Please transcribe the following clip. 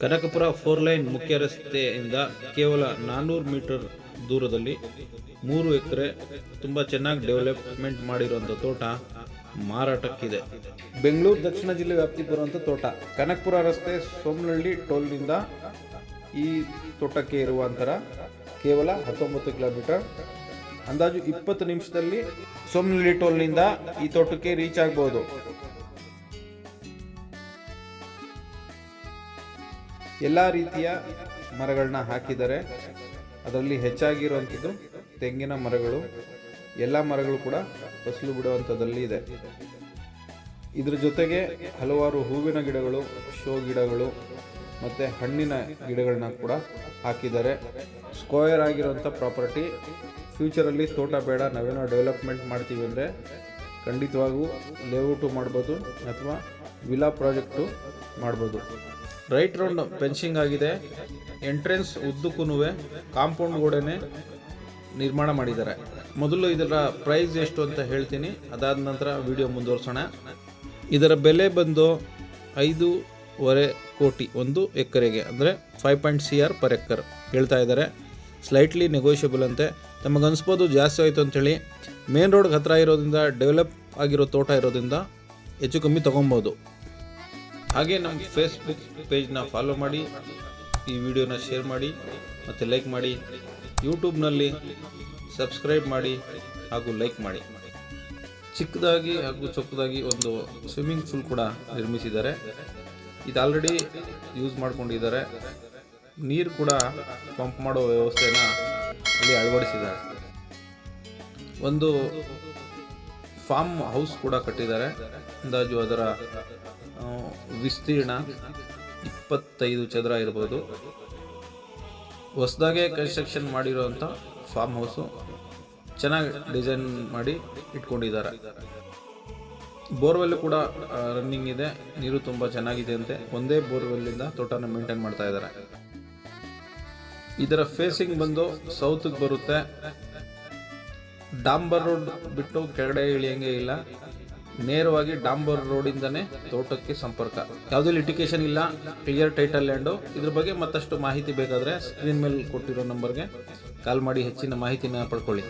Kanakapura 4 line ಮುಖ್ಯ ರಸ್ತೆಯಿಂದ ಕೇವಲ 400 ಮೀಟರ್ ದೂರದಲ್ಲಿ 3 ಎಕರೆ ತುಂಬ ಚೆನ್ನಾಗಿ ಡೆವಲಪ್ಮೆಂಟ್ ಮಾಡಿರುವಂಥ ತೋಟ ಮಾರಾಟಕ್ಕಿದೆ. ಬೆಂಗಳೂರು ದಕ್ಷಿಣ ಜಿಲ್ಲೆ ವ್ಯಾಪ್ತಿ ಬರುವಂಥ ತೋಟ. ಕನಕಪುರ ರಸ್ತೆ ಸೋಮನಹಳ್ಳಿ ಟೋಲ್ನಿಂದ ಈ ತೋಟಕ್ಕೆ ಇರುವ ಅಂತರ ಕೇವಲ 19 ಕಿಲೋಮೀಟರ್. ಅಂದಾಜು 20 ನಿಮಿಷದಲ್ಲಿ ಸೋಮನಹಳ್ಳಿ ಟೋಲ್ನಿಂದ ಈ ತೋಟಕ್ಕೆ ರೀಚ್ ಆಗ್ಬೋದು. ಎಲ್ಲ ರೀತಿಯ ಮರಗಳನ್ನ ಹಾಕಿದ್ದಾರೆ. ಅದರಲ್ಲಿ ಹೆಚ್ಚಾಗಿರುವಂಥದ್ದು ತೆಂಗಿನ ಮರಗಳು. ಎಲ್ಲ ಮರಗಳು ಕೂಡ ಫಸಲು ಬಿಡುವಂಥದ್ದಲ್ಲಿ ಇದೆ. ಇದ್ರ ಜೊತೆಗೆ ಹಲವಾರು ಹೂವಿನ ಗಿಡಗಳು, ಶೋ ಗಿಡಗಳು ಮತ್ತು ಹಣ್ಣಿನ ಗಿಡಗಳನ್ನ ಕೂಡ ಹಾಕಿದ್ದಾರೆ. ಸ್ಕ್ವೇರ್ ಆಗಿರುವಂಥ ಪ್ರಾಪರ್ಟಿ. ಫ್ಯೂಚರಲ್ಲಿ ತೋಟ ಬೇಡ, ನಾವೇನೋ ಡೆವಲಪ್ಮೆಂಟ್ ಮಾಡ್ತೀವಿ ಅಂದರೆ ಖಂಡಿತವಾಗೂ ಲೇಔಟು ಮಾಡ್ಬೋದು ಅಥವಾ ವಿಲಾ ಪ್ರಾಜೆಕ್ಟು ಮಾಡ್ಬೋದು. ರೈಟ್ ರೌಂಡ್ ಫೆನ್ಸಿಂಗ್ ಆಗಿದೆ. ಎಂಟ್ರೆನ್ಸ್ ಉದ್ದಕ್ಕೂ ಕಾಂಪೌಂಡ್ ಗೋಡೆನೇ ನಿರ್ಮಾಣ ಮಾಡಿದ್ದಾರೆ. ಮೊದಲು ಇದರ ಪ್ರೈಸ್ ಎಷ್ಟು ಅಂತ ಹೇಳ್ತೀನಿ, ಅದಾದ ನಂತರ ವಿಡಿಯೋ ಮುಂದುವರ್ಸೋಣ. ಇದರ ಬೆಲೆ ಬಂದು 5.5 ಕೋಟಿ 1 ಎಕರೆಗೆ, ಅಂದರೆ 5.6 CR per ಎಕರ್ ಹೇಳ್ತಾ ಇದ್ದಾರೆ. ಸ್ಲೈಟ್ಲಿ ನೆಗೋಷಿಯಬಲ್ ಅಂತೆ. ತಮಗನ್ನಿಸ್ಬೋದು ಜಾಸ್ತಿ ಆಯಿತು ಅಂಥೇಳಿ. ಮೇನ್ ರೋಡ್ಗೆ ಹತ್ತಿರ ಇರೋದ್ರಿಂದ, ಡೆವಲಪ್ ಆಗಿರೋ ತೋಟ ಇರೋದ್ರಿಂದ ಹೆಚ್ಚು ಕಮ್ಮಿ ತೊಗೊಬೋದು. ಹಾಗೆ ನಮ್ಮ ಫೇಸ್ಬುಕ್ ಪೇಜ್ನ ಫಾಲೋ ಮಾಡಿ, ಈ ವಿಡಿಯೋನ ಶೇರ್ ಮಾಡಿ ಮತ್ತು ಲೈಕ್ ಮಾಡಿ. ಯೂಟ್ಯೂಬ್ನಲ್ಲಿ ಸಬ್ಸ್ಕ್ರೈಬ್ ಮಾಡಿ ಹಾಗೂ ಲೈಕ್ ಮಾಡಿ. ಚಿಕ್ಕದಾಗಿ ಹಾಗೂ ಚೊಕ್ಕದಾಗಿ ಒಂದು ಸ್ವಿಮ್ಮಿಂಗ್ ಪೂಲ್ ಕೂಡ ನಿರ್ಮಿಸಿದ್ದಾರೆ. ಇದು ಆಲ್ರೆಡಿ ಯೂಸ್ ಮಾಡ್ಕೊಂಡಿದ್ದಾರೆ. ನೀರು ಕೂಡ ಪಂಪ್ ಮಾಡೋ ವ್ಯವಸ್ಥೆನ ಇಲ್ಲಿ ಅಳವಡಿಸಿದ್ದಾರೆ. ಒಂದು ಫಾರ್ಮ್ ಹೌಸ್ ಕೂಡ ಕಟ್ಟಿದ್ದಾರೆ. ಅಂದಾಜು ಅದರ ವಿಸ್ತೀರ್ಣ 25 ಚದರ ಇರ್ಬೋದು. ಹೊಸದಾಗೆ ಕನ್ಸ್ಟ್ರಕ್ಷನ್ ಮಾಡಿರೋಂಥ ಫಾರ್ಮ್ ಹೌಸು ಚೆನ್ನಾಗಿ ಡಿಸೈನ್ ಮಾಡಿ ಇಟ್ಕೊಂಡಿದ್ದಾರೆ. ಬೋರ್ವೆಲ್ ಕೂಡ ರನ್ನಿಂಗ್ ಇದೆ. ನೀರು ತುಂಬ ಚೆನ್ನಾಗಿದೆ ಅಂತೆ. ಒಂದೇ ಬೋರ್ವೆಲ್ಲಿಂದ ತೋಟನ ಮೇಂಟೈನ್ ಮಾಡ್ತಾ ಇದ್ದಾರೆ. ಇದರ ಫೇಸಿಂಗ್ ಬಂದು ಸೌತ್ಗೆ ಬರುತ್ತೆ. ಡಾಂಬರ್ ರೋಡ್ ಬಿಟ್ಟು ಕೆಳಗಡೆ ಇಳಿಯಂಗೆ ಇಲ್ಲ. ನೇರವಾಗಿ ಡಾಂಬರ್ ರೋಡಿಂದನೇ ತೋಟಕ್ಕೆ ಸಂಪರ್ಕ. ಯಾವುದೇ ಲಿಟಿಗೇಷನ್ ಇಲ್ಲ. Clear title land. ಇದ್ರ ಬಗ್ಗೆ ಮತ್ತಷ್ಟು ಮಾಹಿತಿ ಬೇಕಾದರೆ ಸ್ಕ್ರೀನ್ ಮೇಲೆ ಕೊಟ್ಟಿರೋ ನಂಬರ್ಗೆ ಕಾಲ್ ಮಾಡಿ ಹೆಚ್ಚಿನ ಮಾಹಿತಿನ ಪಡ್ಕೊಳ್ಳಿ.